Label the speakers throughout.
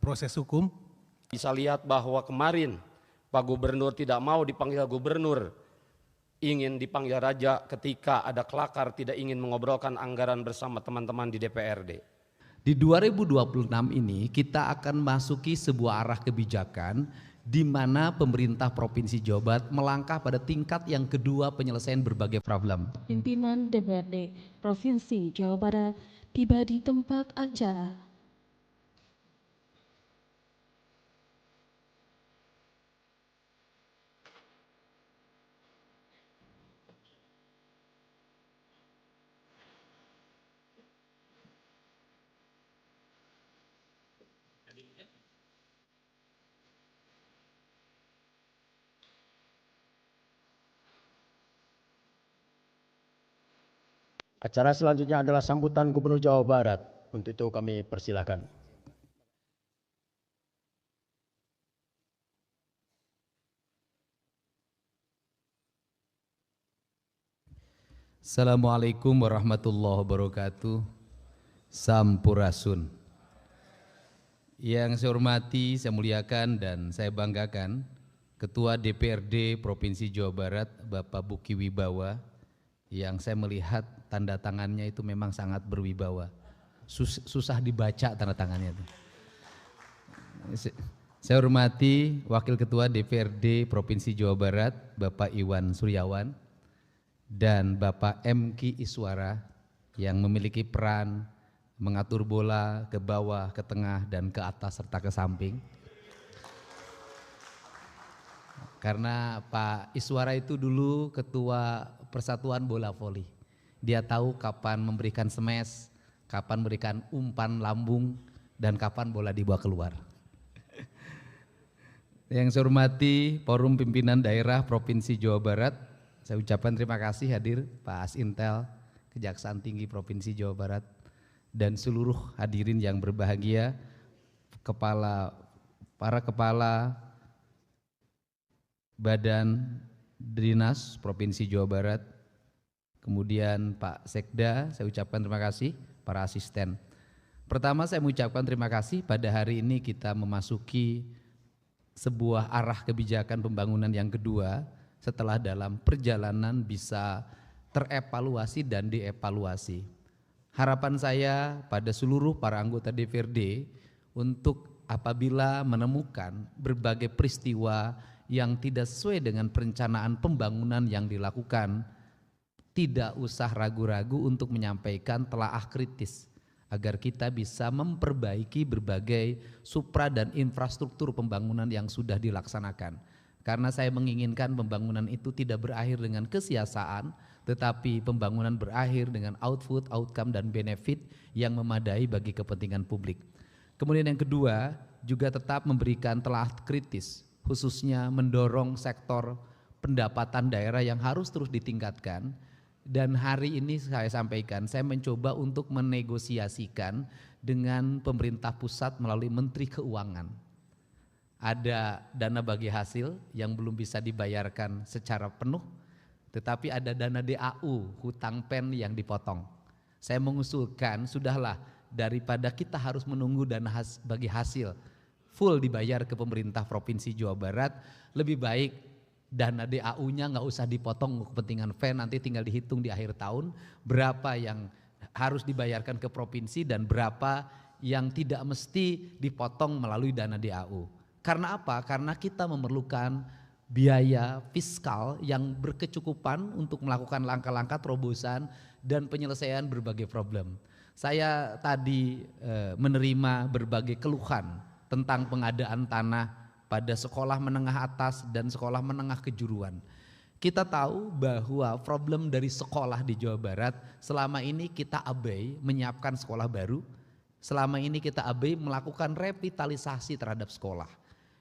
Speaker 1: proses hukum.
Speaker 2: Bisa lihat bahwa kemarin Pak Gubernur tidak mau dipanggil gubernur, ingin dipanggil raja ketika ada kelakar tidak ingin mengobrolkan anggaran bersama teman-teman di DPRD.
Speaker 3: Di 2026 ini kita akan masuki sebuah arah kebijakan di mana pemerintah Provinsi Jawa Barat melangkah pada tingkat yang kedua penyelesaian berbagai problem.
Speaker 4: Pimpinan DPRD Provinsi Jawa Barat tiba di tempat acara.
Speaker 5: Acara selanjutnya adalah sambutan Gubernur Jawa Barat. Untuk itu kami persilahkan.
Speaker 3: Assalamualaikum warahmatullahi wabarakatuh. Sampurasun. Yang saya hormati, saya muliakan dan saya banggakan Ketua DPRD Provinsi Jawa Barat Bapak Buki Wibawa, yang saya melihat tanda tangannya itu memang sangat berwibawa. Susah dibaca tanda tangannya itu. Saya hormati Wakil Ketua DPRD Provinsi Jawa Barat Bapak Iwan Suryawan dan Bapak M.Ki Iswara yang memiliki peran mengatur bola ke bawah, ke tengah, dan ke atas serta ke samping. Karena Pak Iswara itu dulu Ketua Persatuan Bola Voli. Dia tahu kapan memberikan smash, kapan memberikan umpan lambung, dan kapan bola dibawa keluar. Yang saya hormati Forum Pimpinan Daerah Provinsi Jawa Barat, saya ucapkan terima kasih hadir Pak Asintel, Kejaksaan Tinggi Provinsi Jawa Barat, dan seluruh hadirin yang berbahagia, para kepala Badan Dinas Provinsi Jawa Barat, kemudian Pak Sekda, saya ucapkan terima kasih, para asisten. Pertama saya mengucapkan terima kasih pada hari ini kita memasuki sebuah arah kebijakan pembangunan yang kedua setelah dalam perjalanan bisa terevaluasi dan dievaluasi. Harapan saya pada seluruh para anggota DPRD untuk apabila menemukan berbagai peristiwa yang tidak sesuai dengan perencanaan pembangunan yang dilakukan, tidak usah ragu-ragu untuk menyampaikan telaah kritis agar kita bisa memperbaiki berbagai supra dan infrastruktur pembangunan yang sudah dilaksanakan. Karena saya menginginkan pembangunan itu tidak berakhir dengan kesia-siaan, tetapi pembangunan berakhir dengan output, outcome, dan benefit yang memadai bagi kepentingan publik. Kemudian yang kedua, juga tetap memberikan telaah kritis, khususnya mendorong sektor pendapatan daerah yang harus terus ditingkatkan. Dan hari ini saya sampaikan, saya mencoba untuk menegosiasikan dengan pemerintah pusat melalui Menteri Keuangan. Ada dana bagi hasil yang belum bisa dibayarkan secara penuh, tetapi ada dana DAU, hutang pen yang dipotong. Saya mengusulkan, sudahlah daripada kita harus menunggu dana bagi hasil full dibayar ke pemerintah Provinsi Jawa Barat, lebih baik dana DAU-nya nggak usah dipotong untuk kepentingan pen, nanti tinggal dihitung di akhir tahun berapa yang harus dibayarkan ke provinsi dan berapa yang tidak mesti dipotong melalui dana DAU. Karena apa? Karena kita memerlukan biaya fiskal yang berkecukupan untuk melakukan langkah-langkah terobosan dan penyelesaian berbagai problem. Saya tadi menerima berbagai keluhan tentang pengadaan tanah pada sekolah menengah atas dan sekolah menengah kejuruan. Kita tahu bahwa problem dari sekolah di Jawa Barat selama ini kita abai menyiapkan sekolah baru, selama ini kita abai melakukan revitalisasi terhadap sekolah.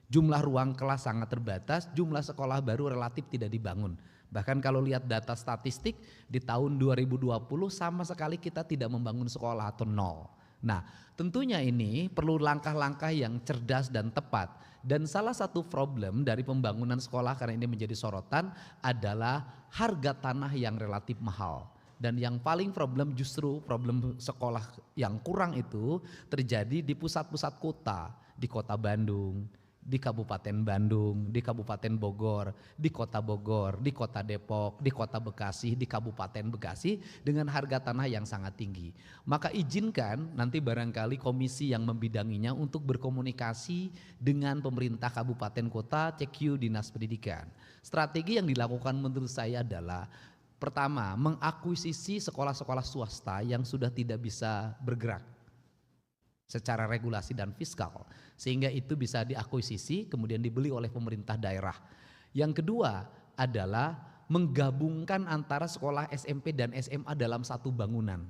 Speaker 3: Jumlah ruang kelas sangat terbatas, jumlah sekolah baru relatif tidak dibangun. Bahkan kalau lihat data statistik di tahun 2020 sama sekali kita tidak membangun sekolah atau nol. Nah, tentunya ini perlu langkah-langkah yang cerdas dan tepat. Dan salah satu problem dari pembangunan sekolah karena ini menjadi sorotan adalah harga tanah yang relatif mahal. Dan yang paling problem justru problem sekolah yang kurang itu terjadi di pusat-pusat kota. di Kota Bandung, di Kabupaten Bandung, di Kabupaten Bogor, di Kota Bogor, di Kota Depok, di Kota Bekasi, di Kabupaten Bekasi dengan harga tanah yang sangat tinggi. Maka izinkan nanti barangkali komisi yang membidanginya untuk berkomunikasi dengan pemerintah kabupaten kota, CQ Dinas Pendidikan. Strategi yang dilakukan menurut saya adalah pertama, mengakuisisi sekolah-sekolah swasta yang sudah tidak bisa bergerak secara regulasi dan fiskal, sehingga itu bisa diakuisisi kemudian dibeli oleh pemerintah daerah. Yang kedua adalah menggabungkan antara sekolah SMP dan SMA dalam satu bangunan.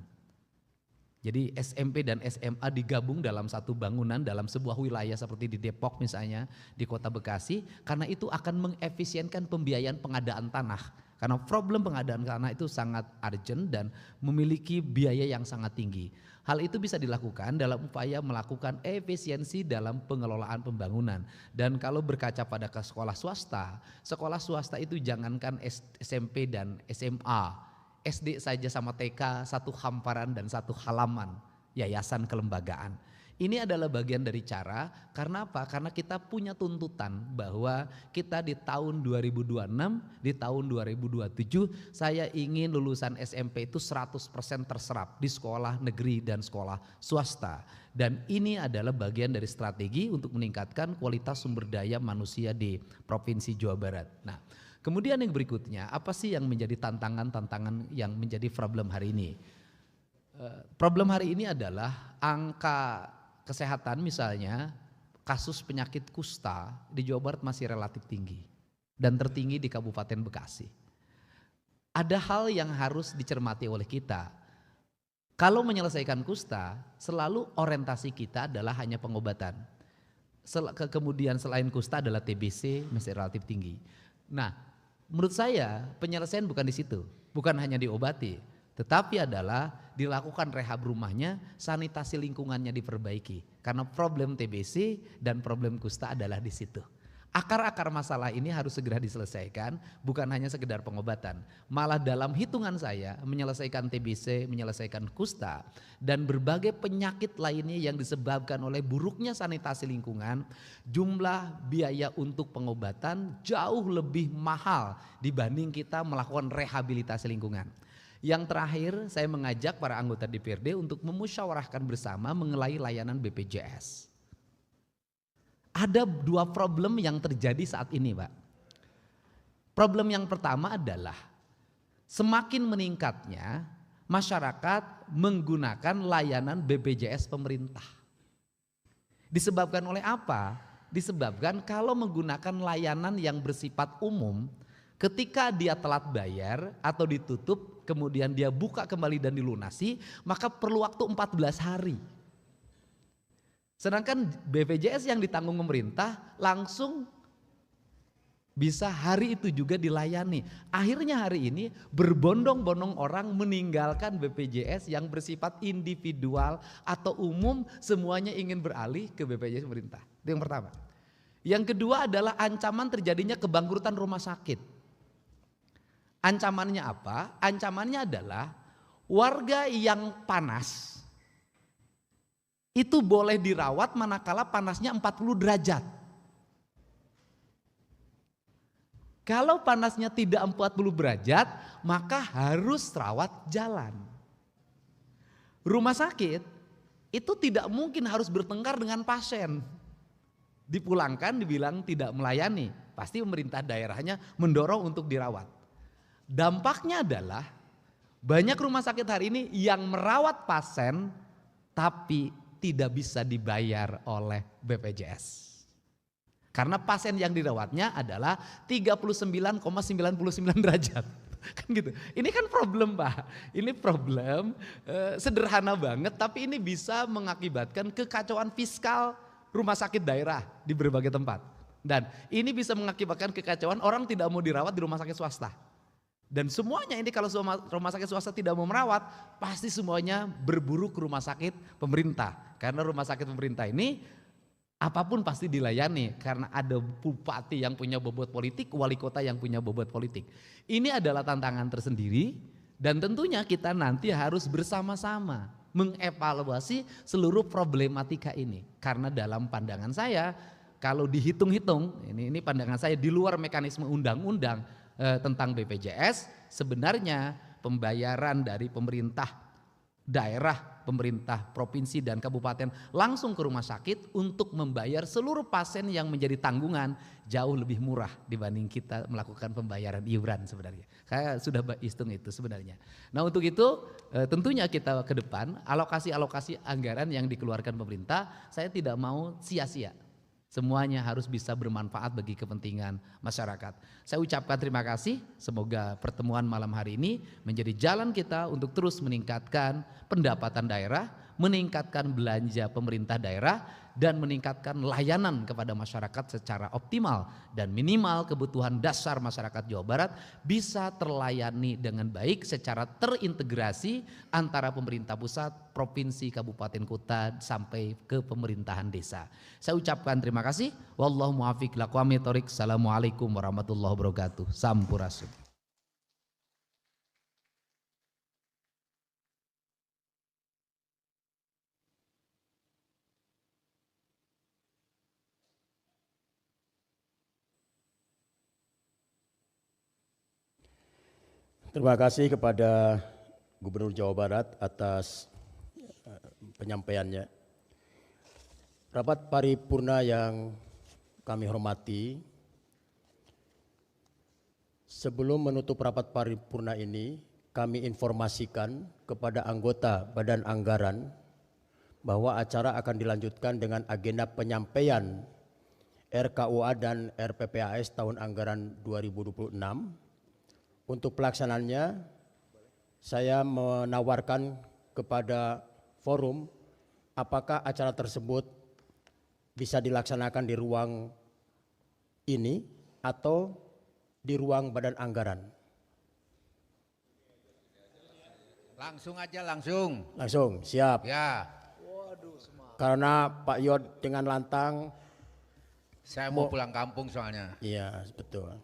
Speaker 3: Jadi SMP dan SMA digabung dalam satu bangunan dalam sebuah wilayah seperti di Depok misalnya, di Kota Bekasi, karena itu akan mengefisienkan pembiayaan pengadaan tanah. Karena problem pengadaan tanah itu sangat urgent dan memiliki biaya yang sangat tinggi. Hal itu bisa dilakukan dalam upaya melakukan efisiensi dalam pengelolaan pembangunan. Dan kalau berkaca pada ke sekolah swasta itu jangankan SMP dan SMA, SD saja sama TK satu hamparan dan satu halaman yayasan kelembagaan. Ini adalah bagian dari cara, karena apa? Karena kita punya tuntutan bahwa kita di tahun 2026, di tahun 2027 saya ingin lulusan SMP itu 100% terserap di sekolah negeri dan sekolah swasta. Dan ini adalah bagian dari strategi untuk meningkatkan kualitas sumber daya manusia di Provinsi Jawa Barat. Nah, kemudian yang berikutnya, apa sih yang menjadi tantangan-tantangan yang menjadi problem hari ini? Problem hari ini adalah angka kesehatan, misalnya kasus penyakit kusta di Jawa Barat masih relatif tinggi dan tertinggi di Kabupaten Bekasi. Ada hal yang harus dicermati oleh kita. Kalau menyelesaikan kusta, selalu orientasi kita adalah hanya pengobatan. Kemudian selain kusta adalah TBC masih relatif tinggi. Nah, menurut saya penyelesaian bukan di situ, bukan hanya diobati, tetapi adalah dilakukan rehab rumahnya, sanitasi lingkungannya diperbaiki. Karena problem TBC dan problem kusta adalah di situ. Akar-akar masalah ini harus segera diselesaikan, bukan hanya sekedar pengobatan. Malah dalam hitungan saya menyelesaikan TBC, menyelesaikan kusta dan berbagai penyakit lainnya yang disebabkan oleh buruknya sanitasi lingkungan, jumlah biaya untuk pengobatan jauh lebih mahal dibanding kita melakukan rehabilitasi lingkungan. Yang terakhir, saya mengajak para anggota DPRD untuk memusyawarahkan bersama mengenai layanan BPJS. Ada dua problem yang terjadi saat ini, Pak. Problem yang pertama adalah semakin meningkatnya masyarakat menggunakan layanan BPJS pemerintah. Disebabkan oleh apa? Disebabkan kalau menggunakan layanan yang bersifat umum, ketika dia telat bayar atau ditutup, kemudian dia buka kembali dan dilunasi, maka perlu waktu 14 hari. Sedangkan BPJS yang ditanggung pemerintah langsung bisa hari itu juga dilayani. Akhirnya hari ini berbondong-bondong orang meninggalkan BPJS yang bersifat individual atau umum, semuanya ingin beralih ke BPJS pemerintah. Itu yang pertama. Yang kedua adalah ancaman terjadinya kebangkrutan rumah sakit. Ancamannya apa? Ancamannya adalah warga yang panas itu boleh dirawat manakala panasnya 40 derajat. Kalau panasnya tidak 40 derajat, maka harus rawat jalan. Rumah sakit itu tidak mungkin harus bertengkar dengan pasien. Dipulangkan dibilang tidak melayani, pasti pemerintah daerahnya mendorong untuk dirawat. Dampaknya adalah banyak rumah sakit hari ini yang merawat pasien tapi tidak bisa dibayar oleh BPJS. Karena pasien yang dirawatnya adalah 39,99 derajat. Kan gitu. Ini kan problem, Pak. Ini problem sederhana banget, tapi ini bisa mengakibatkan kekacauan fiskal rumah sakit daerah di berbagai tempat. Dan ini bisa mengakibatkan kekacauan, orang tidak mau dirawat di rumah sakit swasta. Dan semuanya ini kalau rumah sakit swasta tidak mau merawat, pasti semuanya berburu ke rumah sakit pemerintah. Karena rumah sakit pemerintah ini apapun pasti dilayani karena ada bupati yang punya bobot politik, wali kota yang punya bobot politik. Ini adalah tantangan tersendiri dan tentunya kita nanti harus bersama-sama mengevaluasi seluruh problematika ini. Karena dalam pandangan saya, kalau dihitung-hitung, ini pandangan saya di luar mekanisme undang-undang tentang BPJS, sebenarnya pembayaran dari pemerintah daerah, pemerintah provinsi dan kabupaten langsung ke rumah sakit untuk membayar seluruh pasien yang menjadi tanggungan jauh lebih murah dibanding kita melakukan pembayaran iuran sebenarnya. Saya sudah hitung itu sebenarnya. Nah untuk itu tentunya kita ke depan alokasi-alokasi anggaran yang dikeluarkan pemerintah saya tidak mau sia-sia. Semuanya harus bisa bermanfaat bagi kepentingan masyarakat. Saya ucapkan terima kasih, semoga pertemuan malam hari ini menjadi jalan kita untuk terus meningkatkan pendapatan daerah, meningkatkan belanja pemerintah daerah, dan meningkatkan layanan kepada masyarakat secara optimal. Dan minimal kebutuhan dasar masyarakat Jawa Barat bisa terlayani dengan baik secara terintegrasi antara pemerintah pusat, provinsi, kabupaten, kota, sampai ke pemerintahan desa. Saya ucapkan terima kasih. Wallahu muwaffiq lakum thoriq. Assalamualaikum warahmatullahi wabarakatuh. Sampurasun.
Speaker 5: Terima kasih kepada Gubernur Jawa Barat atas penyampaiannya. Rapat paripurna yang kami hormati, sebelum menutup rapat paripurna ini, kami informasikan kepada anggota Badan Anggaran bahwa acara akan dilanjutkan dengan agenda penyampaian RKUA dan RPPAS tahun anggaran 2026. Untuk pelaksanaannya, saya menawarkan kepada forum apakah acara tersebut bisa dilaksanakan di ruang ini atau di ruang Badan Anggaran.
Speaker 1: Langsung aja, langsung.
Speaker 5: Langsung, siap.
Speaker 1: Ya.
Speaker 5: Karena Pak Yod dengan lantang.
Speaker 1: Saya mau pulang kampung soalnya.
Speaker 5: Iya, betul.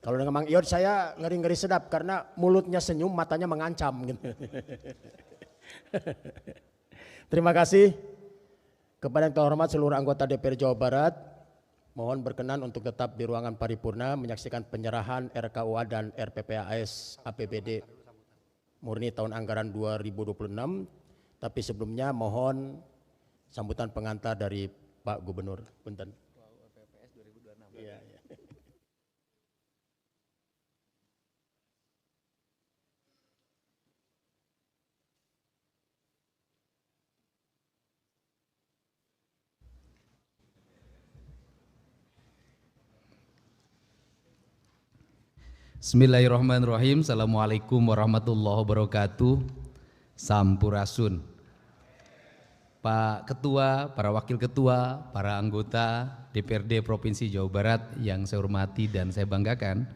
Speaker 5: Kalau dengan Mang Yod saya ngeri-ngeri sedap karena mulutnya senyum, matanya mengancam. Gitu. Terima kasih kepada yang terhormat seluruh anggota DPR Jawa Barat. Mohon berkenan untuk tetap di ruangan paripurna menyaksikan penyerahan RKUA dan RPPAS APBD murni tahun anggaran 2026. Tapi sebelumnya mohon sambutan pengantar dari Pak Gubernur. Punten. Iya, iya.
Speaker 3: Bismillahirrahmanirrahim. Assalamualaikum warahmatullahi wabarakatuh. Sampurasun. Pak Ketua, para Wakil Ketua, para anggota DPRD Provinsi Jawa Barat yang saya hormati dan saya banggakan,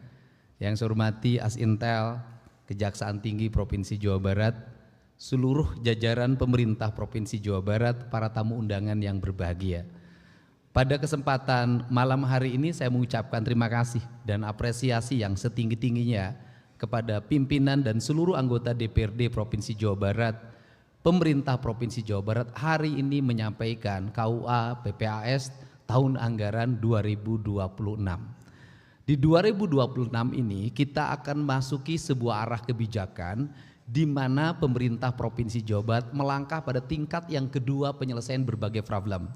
Speaker 3: yang saya hormati Asintel, Kejaksaan Tinggi Provinsi Jawa Barat, seluruh jajaran pemerintah Provinsi Jawa Barat, para tamu undangan yang berbahagia. Pada kesempatan malam hari ini saya mengucapkan terima kasih dan apresiasi yang setinggi-tingginya kepada pimpinan dan seluruh anggota DPRD Provinsi Jawa Barat. Pemerintah Provinsi Jawa Barat hari ini menyampaikan KUA PPAS tahun anggaran 2026. Di 2026 ini kita akan masuki sebuah arah kebijakan di mana pemerintah Provinsi Jawa Barat melangkah pada tingkat yang kedua penyelesaian berbagai problem.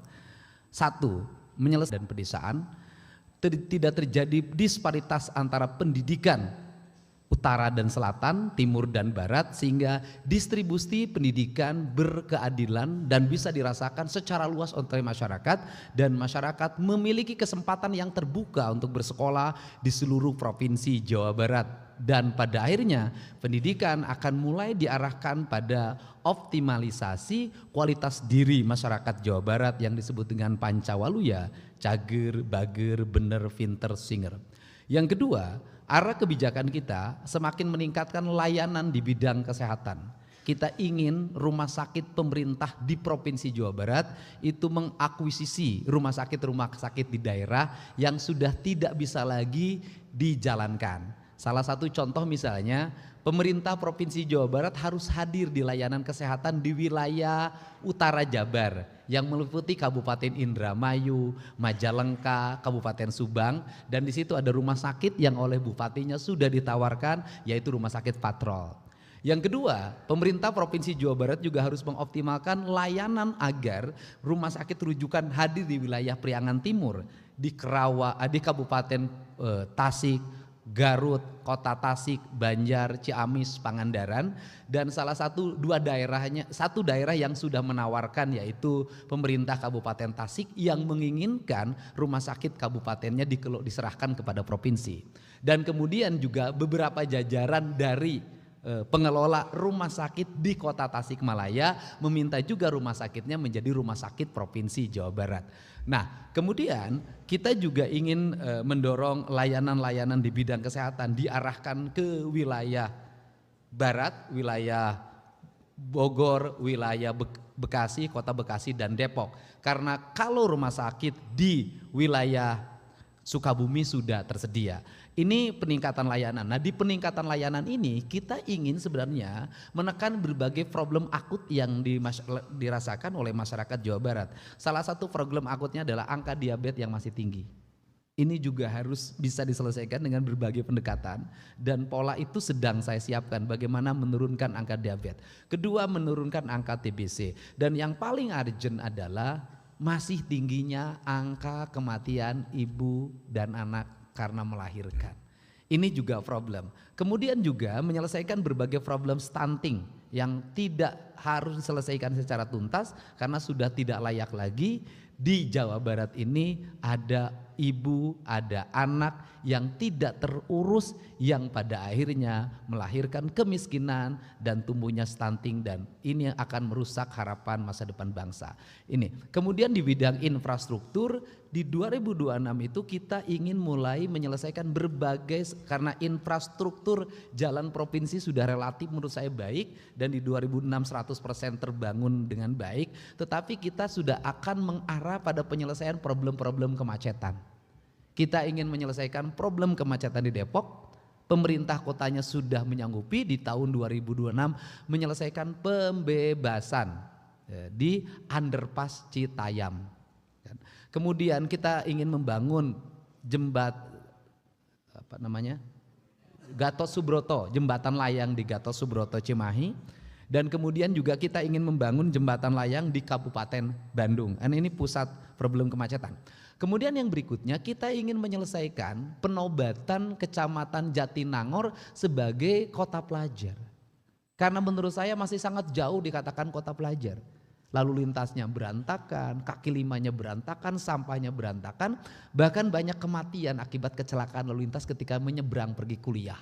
Speaker 3: Satu, menyelesaikan dan pedesaan, tidak terjadi disparitas antara pendidikan utara dan selatan, timur dan barat, sehingga distribusi pendidikan berkeadilan dan bisa dirasakan secara luas oleh masyarakat, dan masyarakat memiliki kesempatan yang terbuka untuk bersekolah di seluruh provinsi Jawa Barat. Dan pada akhirnya pendidikan akan mulai diarahkan pada optimalisasi kualitas diri masyarakat Jawa Barat yang disebut dengan Pancawaluya, cager, bager, bener, pinter, singer. Yang kedua, arah kebijakan kita semakin meningkatkan layanan di bidang kesehatan. Kita ingin rumah sakit pemerintah di Provinsi Jawa Barat itu mengakuisisi rumah sakit di daerah yang sudah tidak bisa lagi dijalankan. Salah satu contoh misalnya pemerintah Provinsi Jawa Barat harus hadir di layanan kesehatan di wilayah utara Jabar yang meliputi Kabupaten Indramayu, Majalengka, Kabupaten Subang, dan di situ ada rumah sakit yang oleh bupatinya sudah ditawarkan, yaitu Rumah Sakit Patrol. Yang kedua, pemerintah Provinsi Jawa Barat juga harus mengoptimalkan layanan agar rumah sakit rujukan hadir di wilayah Priangan Timur, di Kabupaten Tasik, Garut, Kota Tasik, Banjar, Ciamis, Pangandaran, dan satu daerah yang sudah menawarkan yaitu pemerintah Kabupaten Tasik yang menginginkan rumah sakit kabupatennya diserahkan kepada provinsi. Dan kemudian juga beberapa jajaran dari pengelola rumah sakit di Kota Tasikmalaya meminta juga rumah sakitnya menjadi rumah sakit Provinsi Jawa Barat. Nah, kemudian kita juga ingin mendorong layanan-layanan di bidang kesehatan diarahkan ke wilayah Barat, wilayah Bogor, wilayah Bekasi, Kota Bekasi dan Depok. Karena kalau rumah sakit di wilayah Sukabumi sudah tersedia. Ini peningkatan layanan. Nah, di peningkatan layanan ini kita ingin sebenarnya menekan berbagai problem akut yang dirasakan oleh masyarakat Jawa Barat. Salah satu problem akutnya adalah angka diabetes yang masih tinggi. Ini juga harus bisa diselesaikan dengan berbagai pendekatan, dan pola itu sedang saya siapkan bagaimana menurunkan angka diabetes. Kedua, menurunkan angka TBC, dan yang paling urgent adalah masih tingginya angka kematian ibu dan anak karena melahirkan. Ini juga problem. Kemudian juga menyelesaikan berbagai problem stunting yang tidak harus diselesaikan secara tuntas karena sudah tidak layak lagi. Di Jawa Barat ini ada ibu, ada anak yang tidak terurus yang pada akhirnya melahirkan kemiskinan dan tumbuhnya stunting, dan ini akan merusak harapan masa depan bangsa. Ini. Kemudian di bidang infrastruktur di 2026 itu kita ingin mulai menyelesaikan berbagai, karena infrastruktur jalan provinsi sudah relatif menurut saya baik dan di 2006 100% terbangun dengan baik, tetapi kita sudah akan mengarah pada penyelesaian problem-problem kemacetan. Kita ingin menyelesaikan problem kemacetan di Depok. Pemerintah kotanya sudah menyanggupi di tahun 2026 menyelesaikan pembebasan di underpass Citayam. Kemudian kita ingin membangun Gatot Subroto, jembatan layang di Gatot Subroto Cimahi, dan kemudian juga kita ingin membangun jembatan layang di Kabupaten Bandung. Ini pusat problem kemacetan. Kemudian yang berikutnya kita ingin menyelesaikan penobatan Kecamatan Jatinangor sebagai kota pelajar. Karena menurut saya masih sangat jauh dikatakan kota pelajar. Lalu lintasnya berantakan, kaki limanya berantakan, sampahnya berantakan, bahkan banyak kematian akibat kecelakaan lalu lintas ketika menyeberang pergi kuliah.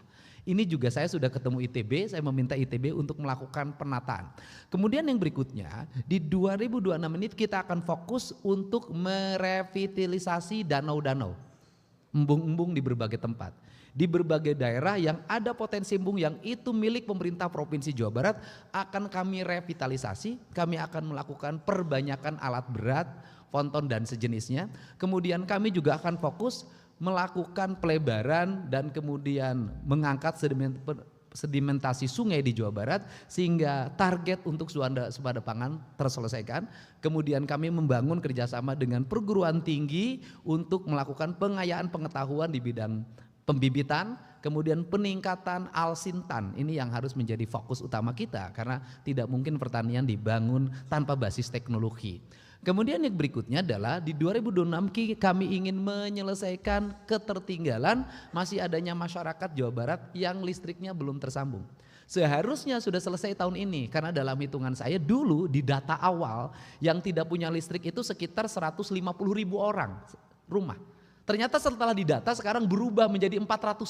Speaker 3: Ini juga saya sudah ketemu ITB, saya meminta ITB untuk melakukan penataan. Kemudian yang berikutnya di 2026 ini kita akan fokus untuk merevitalisasi danau-danau, embung-embung di berbagai tempat. Di berbagai daerah yang ada potensi embung yang itu milik pemerintah Provinsi Jawa Barat akan kami revitalisasi, kami akan melakukan perbanyakan alat berat, ponton dan sejenisnya. Kemudian kami juga akan fokus melakukan pelebaran dan kemudian mengangkat sedimentasi sungai di Jawa Barat sehingga target untuk swasembada pangan terselesaikan. Kemudian kami membangun kerjasama dengan perguruan tinggi untuk melakukan pengayaan pengetahuan di bidang pembibitan, kemudian peningkatan alsintan. Ini yang harus menjadi fokus utama kita karena tidak mungkin pertanian dibangun tanpa basis teknologi. Kemudian yang berikutnya adalah di 2026 kami ingin menyelesaikan ketertinggalan masih adanya masyarakat Jawa Barat yang listriknya belum tersambung. Seharusnya sudah selesai tahun ini karena dalam hitungan saya dulu di data awal yang tidak punya listrik itu sekitar 150.000 orang rumah. Ternyata setelah didata sekarang berubah menjadi 400.000.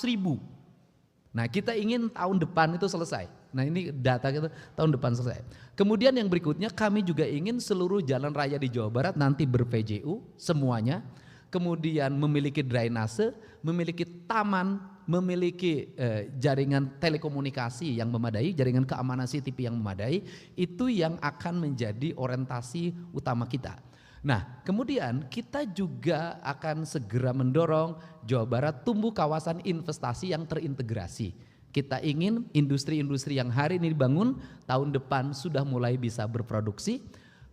Speaker 3: Nah kita ingin tahun depan itu selesai. Nah ini data kita tahun depan selesai. Kemudian yang berikutnya kami juga ingin seluruh jalan raya di Jawa Barat nanti ber-PJU semuanya. Kemudian memiliki drainase, memiliki taman, memiliki jaringan telekomunikasi yang memadai, jaringan keamanan CCTV yang memadai. Itu yang akan menjadi orientasi utama kita. Nah kemudian kita juga akan segera mendorong Jawa Barat tumbuh kawasan investasi yang terintegrasi. Kita ingin industri-industri yang hari ini dibangun tahun depan sudah mulai bisa berproduksi,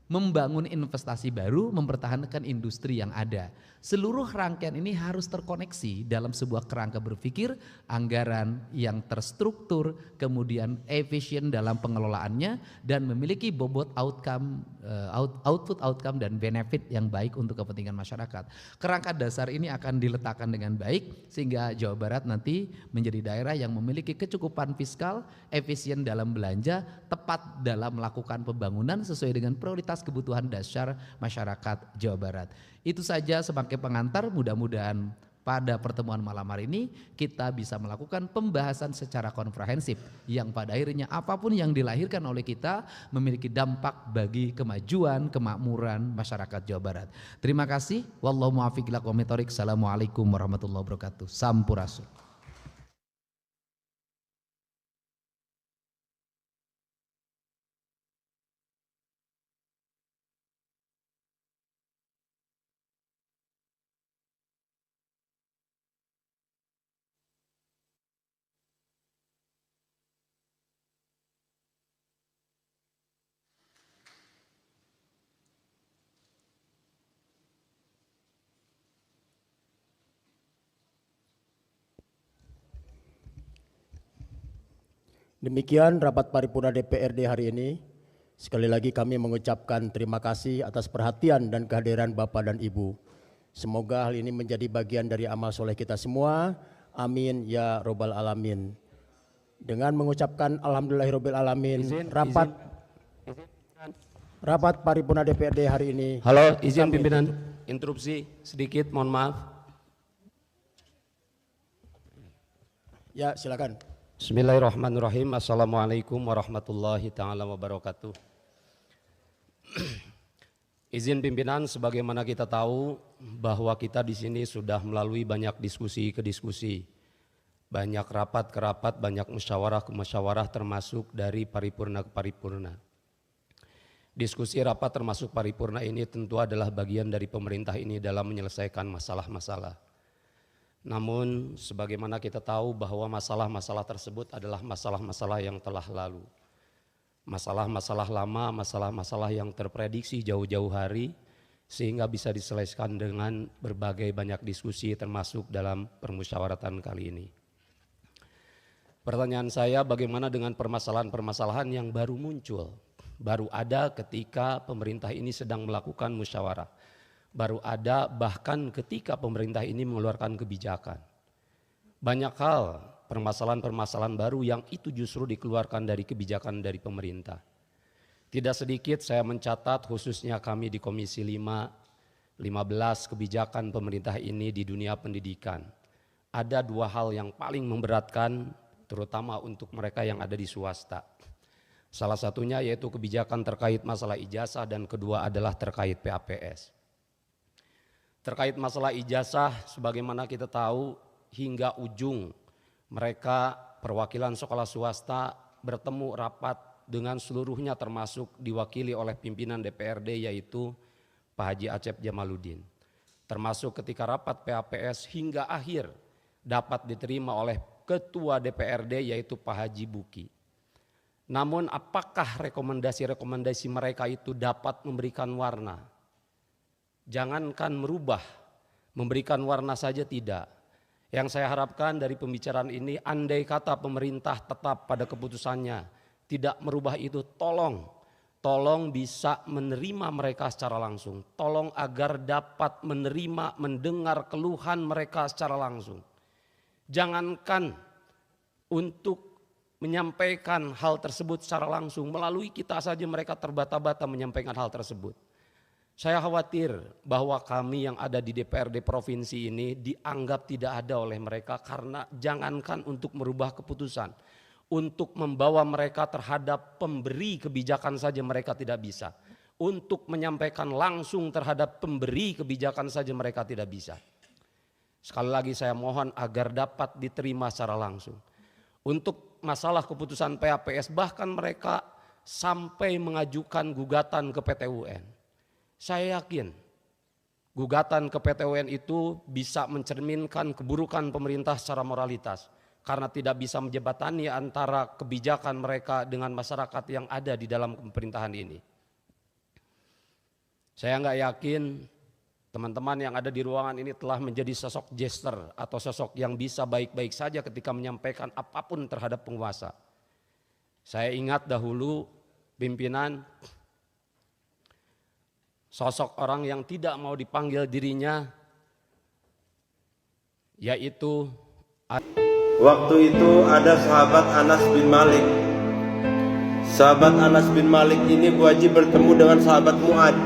Speaker 3: membangun investasi baru, mempertahankan industri yang ada. Seluruh rangkaian ini harus terkoneksi dalam sebuah kerangka berpikir, anggaran yang terstruktur, kemudian efisien dalam pengelolaannya, dan memiliki bobot output outcome dan benefit yang baik untuk kepentingan masyarakat. Kerangka dasar ini akan diletakkan dengan baik sehingga Jawa Barat nanti menjadi daerah yang memiliki kecukupan fiskal, efisien dalam belanja, tepat dalam melakukan pembangunan sesuai dengan prioritas kebutuhan dasar masyarakat Jawa Barat. Itu saja sebagai pengantar, mudah-mudahan pada pertemuan malam hari ini kita bisa melakukan pembahasan secara komprehensif yang pada akhirnya apapun yang dilahirkan oleh kita memiliki dampak bagi kemajuan, kemakmuran masyarakat Jawa Barat. Terima kasih. Wallahu muwaffiq ila aqwamit thoriq. Assalamualaikum warahmatullahi wabarakatuh. Sampurasun.
Speaker 5: Demikian rapat paripurna DPRD hari ini. Sekali lagi kami mengucapkan terima kasih atas perhatian dan kehadiran Bapak dan Ibu. Semoga hal ini menjadi bagian dari amal soleh kita semua. Amin ya robbal alamin. Dengan mengucapkan alhamdulillahirabbil alamin, rapat paripurna DPRD hari ini.
Speaker 2: Halo, izin pimpinan interupsi sedikit, mohon maaf.
Speaker 5: Ya, silakan.
Speaker 2: Bismillahirrahmanirrahim. Assalamualaikum warahmatullahi ta'ala wabarakatuh. Izin pimpinan, sebagaimana kita tahu bahwa kita di sini sudah melalui banyak diskusi ke diskusi, banyak rapat ke rapat, banyak musyawarah ke musyawarah, termasuk dari paripurna ke paripurna. Diskusi rapat termasuk paripurna ini tentu adalah bagian dari pemerintah ini dalam menyelesaikan masalah-masalah. Namun sebagaimana kita tahu bahwa masalah-masalah tersebut adalah masalah-masalah yang telah lalu. Masalah-masalah lama, masalah-masalah yang terprediksi jauh-jauh hari sehingga bisa diselesaikan dengan berbagai banyak diskusi termasuk dalam permusyawaratan kali ini. Pertanyaan saya, bagaimana dengan permasalahan-permasalahan yang baru muncul, baru ada ketika pemerintah ini sedang melakukan musyawarah, baru ada bahkan ketika pemerintah ini mengeluarkan kebijakan. Banyak hal, permasalahan-permasalahan baru yang itu justru dikeluarkan dari kebijakan dari pemerintah. Tidak sedikit saya mencatat, khususnya kami di Komisi 5, 15 kebijakan pemerintah ini di dunia pendidikan. Ada dua hal yang paling memberatkan, terutama untuk mereka yang ada di swasta. Salah satunya yaitu kebijakan terkait masalah ijazah dan kedua adalah terkait PAPS. Terkait masalah ijazah, sebagaimana kita tahu hingga ujung mereka perwakilan sekolah swasta bertemu rapat dengan seluruhnya termasuk diwakili oleh pimpinan DPRD yaitu Pak Haji Acep Jamaluddin. Termasuk ketika rapat PAPS hingga akhir dapat diterima oleh Ketua DPRD yaitu Pak Haji Buki. Namun apakah rekomendasi-rekomendasi mereka itu dapat memberikan warna? Jangankan merubah, memberikan warna saja tidak. Yang saya harapkan dari pembicaraan ini, andai kata pemerintah tetap pada keputusannya, tidak merubah itu, tolong bisa menerima mereka secara langsung. Tolong agar dapat menerima, mendengar keluhan mereka secara langsung. Jangankan untuk menyampaikan hal tersebut secara langsung, melalui kita saja mereka terbata-bata menyampaikan hal tersebut. Saya khawatir bahwa kami yang ada di DPRD provinsi ini dianggap tidak ada oleh mereka karena jangankan untuk merubah keputusan, untuk membawa mereka terhadap pemberi kebijakan saja mereka tidak bisa. Untuk menyampaikan langsung terhadap pemberi kebijakan saja mereka tidak bisa. Sekali lagi saya mohon agar dapat diterima secara langsung. Untuk masalah keputusan PAPS bahkan mereka sampai mengajukan gugatan ke PT UN. Saya yakin gugatan ke PT UN itu bisa mencerminkan keburukan pemerintah secara moralitas. karena tidak bisa menjembatani antara kebijakan mereka dengan masyarakat yang ada di dalam pemerintahan ini. Saya nggak yakin teman-teman yang ada di ruangan ini telah menjadi sosok jester atau sosok yang bisa baik-baik saja ketika menyampaikan apapun terhadap penguasa. Saya ingat dahulu pimpinan, sosok orang yang tidak mau dipanggil dirinya, yaitu
Speaker 6: waktu itu ada sahabat Anas bin Malik. Sahabat Anas bin Malik ini Bu Haji bertemu dengan sahabat Mu'ad.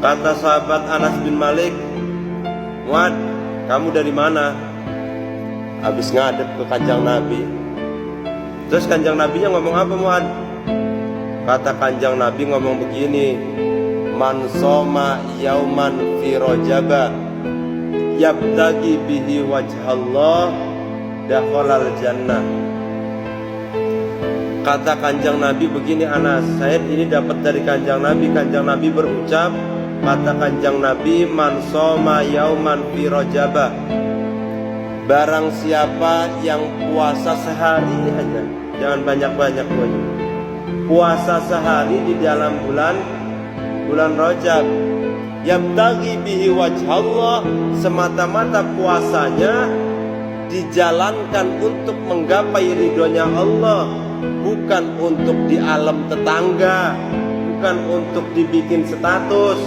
Speaker 6: Kata sahabat Anas bin Malik, "Mu'ad, kamu dari mana?" Habis ngadep ke kanjeng Nabi. Terus kanjeng Nabinya ngomong apa, Mu'ad? Kata kanjeng Nabi ngomong begini, "Man soma yauman fi rajaba yabtagi bihi wajhallah dakhalal jannah." Kata kanjeng Nabi begini, Anas, saya ini dapat dari kanjeng Nabi berucap, kata kanjeng Nabi, "Man soma yauman fi rajaba." Barang siapa yang puasa sehari aja, jangan banyak-banyak, puasa sehari di dalam bulan Rajab, yabtaghi bihi wajhallah, semata-mata puasanya dijalankan untuk menggapai ridhonya Allah, bukan untuk di alam tetangga, bukan untuk dibikin status,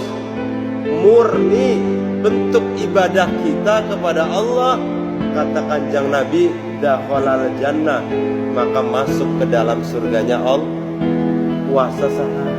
Speaker 6: murni bentuk ibadah kita kepada Allah. Kata kanjeng Nabi, dakhalal jannah, maka masuk ke dalam surganya Allah. Puasa sehari